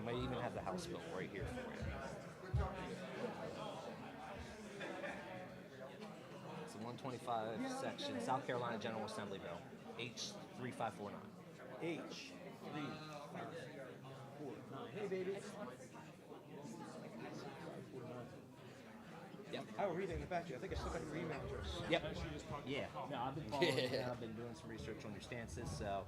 I might even have the House bill right here for you. It's a 125 section, South Carolina General Assembly bill, H3549. H3549. Hey, baby. Yep. I will read it back to you. I think I still got your email address. Yep. Yeah. No, I've been following. I've been doing some research on your stances. So,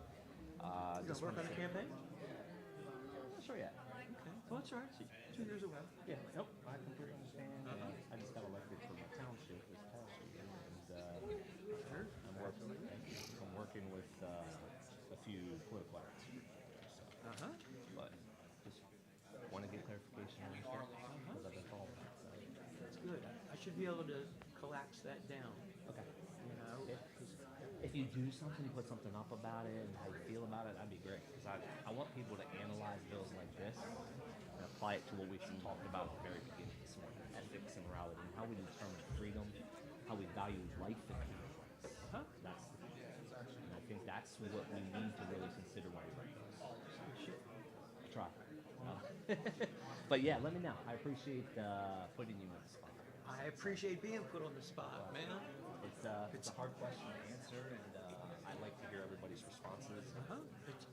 You gonna work on the campaign? I'm not sure yet. Okay. Well, that's all right. 2 years away. Yeah. Nope. I completely understand. I just got elected for my township this past year, and I'm working with a few political ads. So, but just want to get clarification on stuff because I've been following it. So. That's good. I should be able to collapse that down. Okay. You know, If you do something, put something up about it and how you feel about it, that'd be great. Because I want people to analyze bills like this and apply it to what we've talked about at the very beginning this morning: ethics and morality, and how we determine freedom, how we value life and human rights. That's the thing. And I think that's what we need to really consider when we write this. I try. But yeah, let me know. I appreciate putting you in the spot. I appreciate being put on the spot, man. It's a hard question to answer, and I like to hear everybody's responses.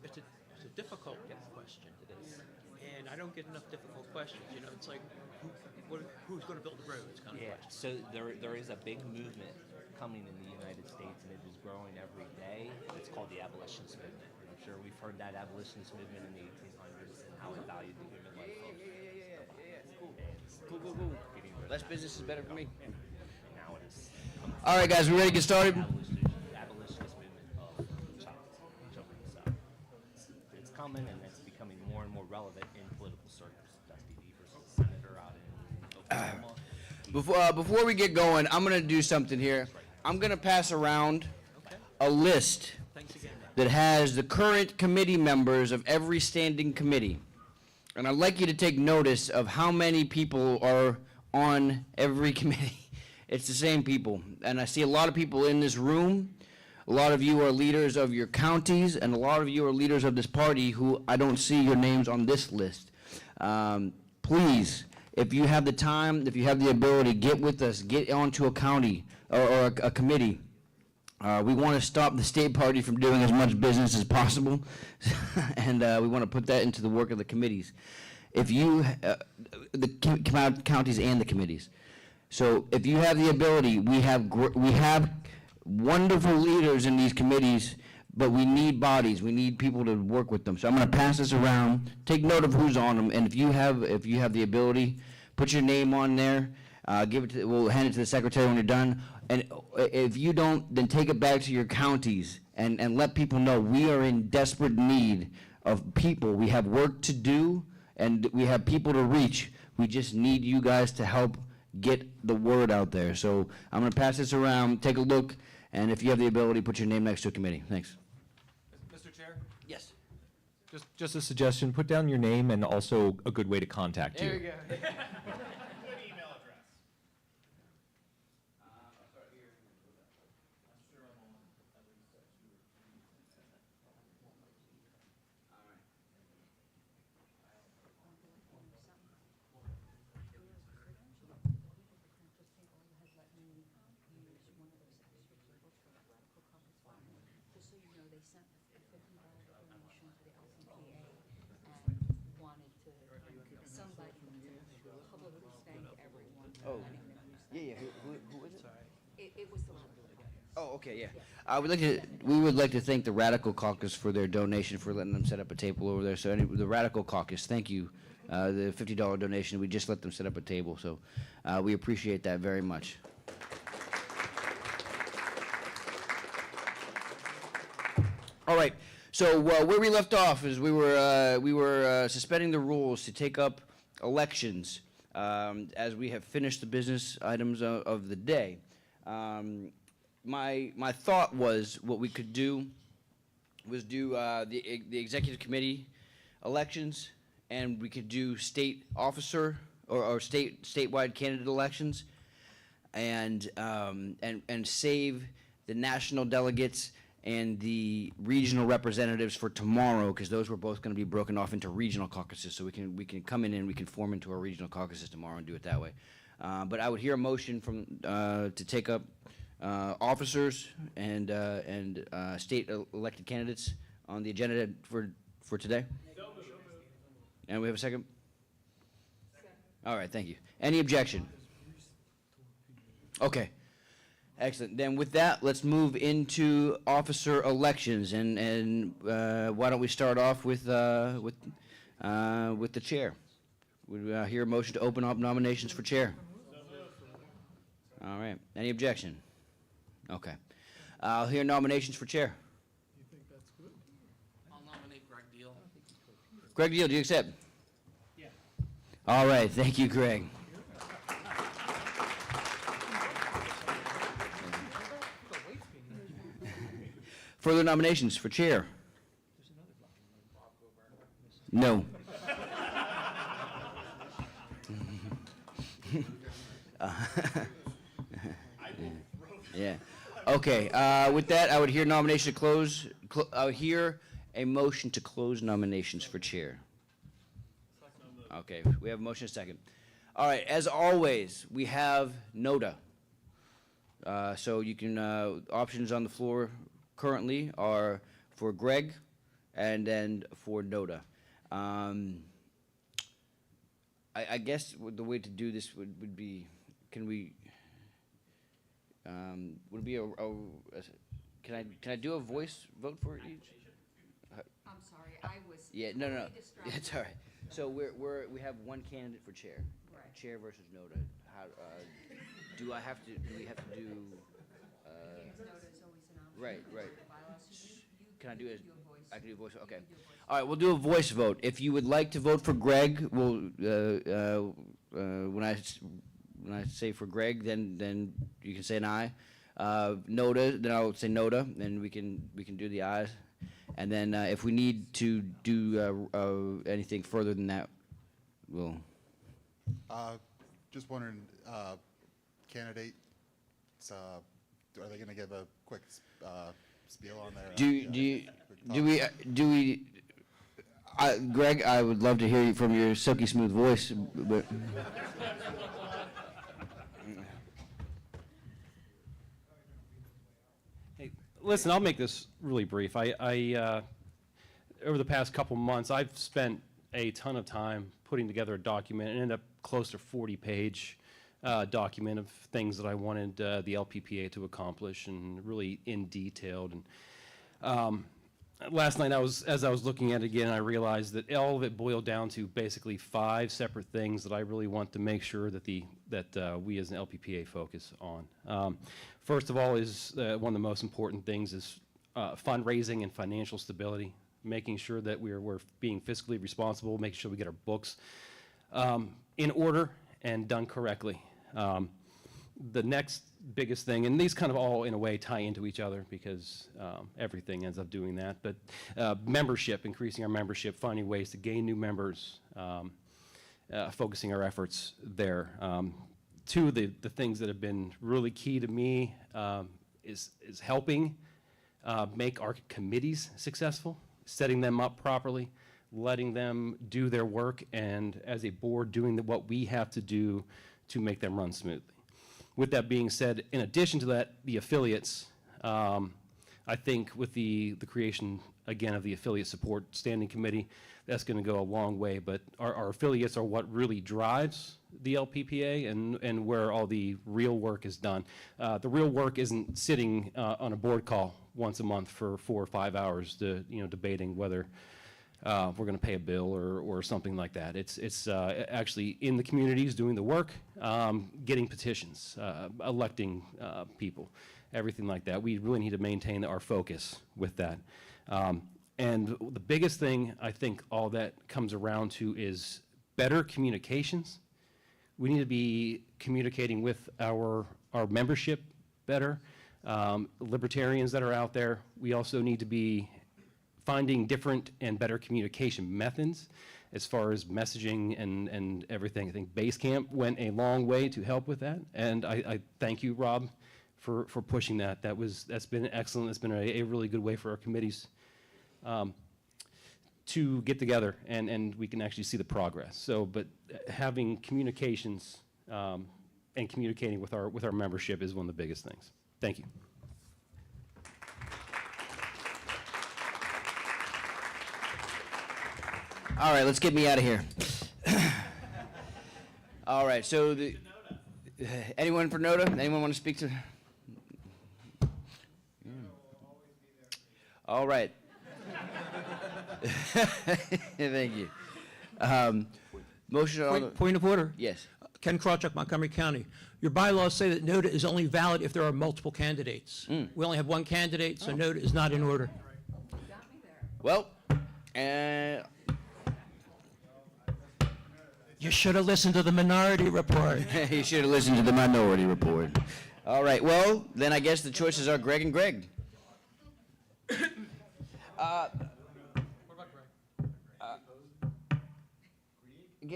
It's a difficult question. It is. And I don't get enough difficult questions. You know, it's like, who's going to build the roads kind of Yeah, question. so there is a big movement coming in the United States, and it is growing every day. It's called the abolitionist movement. And I'm sure we've heard that abolitionist movement in the 1800s and how it valued the human life of Cool. Less business is better for me. now it is All right, guys, we ready to get started? abolitionist movement of children. So it's coming, and it's becoming more and more relevant in political circles. Dusty D versus senator out in Oklahoma. Before we get going, I'm going to do something here. I'm going to pass around a list Thanks again, man. that has the current committee members of every standing committee. And I'd like you to take notice of how many people are on every committee. It's the same people. And I see a lot of people in this room. A lot of you are leaders of your counties, and a lot of you are leaders of this party who I don't see your names on this list. Please, if you have the time, if you have the ability, get with us, get onto a county or a committee. We want to stop the state party from doing as much business as possible, and we want to put that into the work of the committees. If you, the counties and the committees. So if you have the ability, we have wonderful leaders in these committees, but we need bodies. We need people to work with them. So I'm going to pass this around. Take note of who's on them, and if you have the ability, put your name on there. We'll hand it to the secretary when you're done. And if you don't, then take it back to your counties and let people know we are in desperate need of people. We have work to do, and we have people to reach. We just need you guys to help get the word out there. So I'm going to pass this around, take a look, and if you have the ability, put your name next to a committee. Thanks. Mr. Chair, Yes. just a suggestion, put down your name and also a good way to contact you. There you go. Good email address. Just so you know, they sent a $50 donation to the LCPA and wanted to, somebody to publicly thank everyone for letting them use that. Who is it? It was the one. Oh, okay, yeah. We would like to thank the Radical Caucus for their donation, for letting them set up a table over there. So the Radical Caucus, thank you. The $50 donation, we just let them set up a table. So we appreciate that very much. All right. So where we left off is we were suspending the rules to take up elections as we have finished the business items of the day. My thought was what we could do was do the executive committee elections, and we could do state officer or statewide candidate elections, and save the national delegates and the regional representatives for tomorrow, because those were both going to be broken off into regional caucuses, so we can come in and we can form into our regional caucuses tomorrow and do it that way. But I would hear a motion from, to take up officers and state elected candidates on the agenda for today. And we have a second? All right, thank you. Any objection? Okay. Excellent. Then with that, let's move into officer elections, and why don't we start off with the chair? Would we hear a motion to open up nominations for chair? All right. Any objection? Okay. I'll hear nominations for chair. I'll nominate Greg Deal. Greg Deal, do you accept? Yeah. All right. Thank you, Greg. Further nominations for chair? No. Yeah. Okay. With that, I would hear nomination to close. I would hear a motion to close nominations for chair. Okay. We have a motion and a second. All right. As always, we have NODA. So you can options on the floor currently are for Greg and then for NODA. I guess the way to do this would be, can we, would it be can I do a voice vote for each? I'm sorry, I was Yeah, no. totally distracted. It's all right. So we have one candidate for chair. Right. Chair versus NODA. How, do we have to do, Because NODA is always an option. right. The bylaws, so you Can I do it? do a voice. I can do a voice, okay. You can do a voice. All right, we'll do a voice vote. If you would like to vote for Greg, when I say for Greg, then you can say an aye. NODA, then I'll say NODA, and we can do the ayes. And then if we need to do anything further than that, we'll. Just wondering, candidates, are they going to give a quick spiel on their? Greg, I would love to hear you from your silky smooth voice, but. Hey, listen, I'll make this really brief. I over the past couple months, I've spent a ton of time putting together a document, and ended up close to 40-page document of things that I wanted the LPPA to accomplish, and really in detail. And last night, as I was looking at it again, I realized that all of it boiled down to basically 5 separate things that I really want to make sure that we as an LPPA focus on. First of all, is one of the most important things is fundraising and financial stability, making sure that we're being fiscally responsible, making sure we get our books in order and done correctly. The next biggest thing, and these kind of all in a way tie into each other because everything ends up doing that, but membership, increasing our membership, finding ways to gain new members, focusing our efforts there. Two of the things that have been really key to me is helping make our committees successful, setting them up properly, letting them do their work, and as a board doing what we have to do to make them run smoothly. With that being said, in addition to that, the affiliates, I think with the creation, again, of the Affiliate Support Standing Committee, that's going to go a long way, but our affiliates are what really drives the LPPA and where all the real work is done. The real work isn't sitting on a board call once a month for 4 or 5 hours debating whether we're going to pay a bill or something like that. It's actually in the communities doing the work, getting petitions, electing people, everything like that. We really need to maintain our focus with that. And the biggest thing I think all that comes around to is better communications. We need to be communicating with our membership better, libertarians that are out there. We also need to be finding different and better communication methods as far as messaging and everything. I think Basecamp went a long way to help with that, and I thank you, Rob, for pushing that. That's been excellent. It's been a really good way for our committees to get together and we can actually see the progress. So, but having communications and communicating with our membership is one of the biggest things. Thank you. All right, let's get me out of here. All right, so anyone for NOTA? Anyone want to speak to? All right. Thank you. Motion on the, Point of order. yes. Ken Krawchuk, Montgomery County. Your bylaws say that NOTA is only valid if there are multiple candidates. We only have one candidate, so NOTA is not in order. Well, You should have listened to the minority report. you should have listened to the minority report. All right, well, then I guess the choices are Greg and Greg.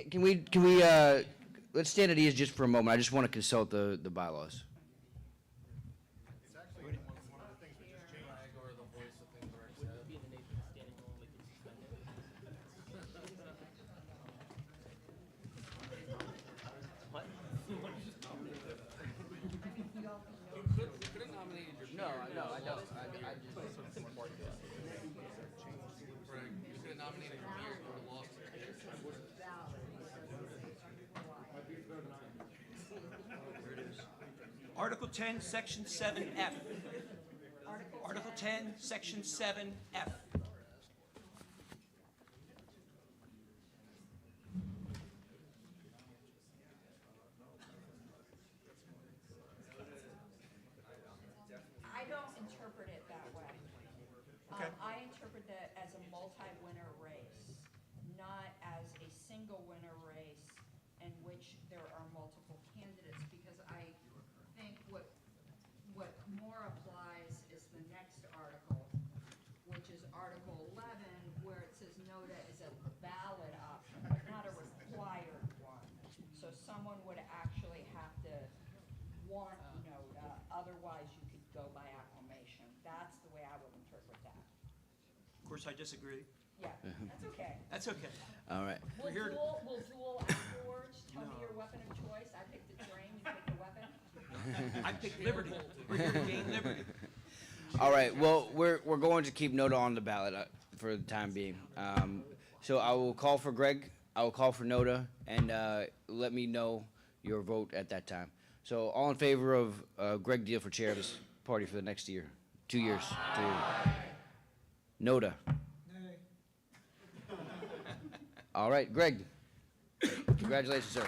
Can we let's stand at ease just for a moment. I just want to consult the bylaws. No, I don't. Article 10, Section 7F. Article 10, Section 7F. I don't interpret it that way. Okay. I interpret that as a multi-winner race, not as a single winner race in which there are multiple candidates, because I think what more applies is the next article, which is Article 11, where it says NOTA is a ballot option, but not a required one. So someone would actually have to want NOTA, otherwise you could go by acclamation. That's the way I would interpret that. Of course, I disagree. Yeah, that's okay. That's okay. All right. We'll here to- duel afterwards. Tell me your weapon of choice. I picked the train, you picked the weapon. I picked liberty. We're here to gain liberty. All right. Well, we're going to keep NOTA on the ballot for the time being. So I will call for Greg. I will call for NOTA, and let me know your vote at that time. So all in favor of Greg Deal for chair of this party for the next year, 2 years. NOTA. All right, Greg. Congratulations, sir.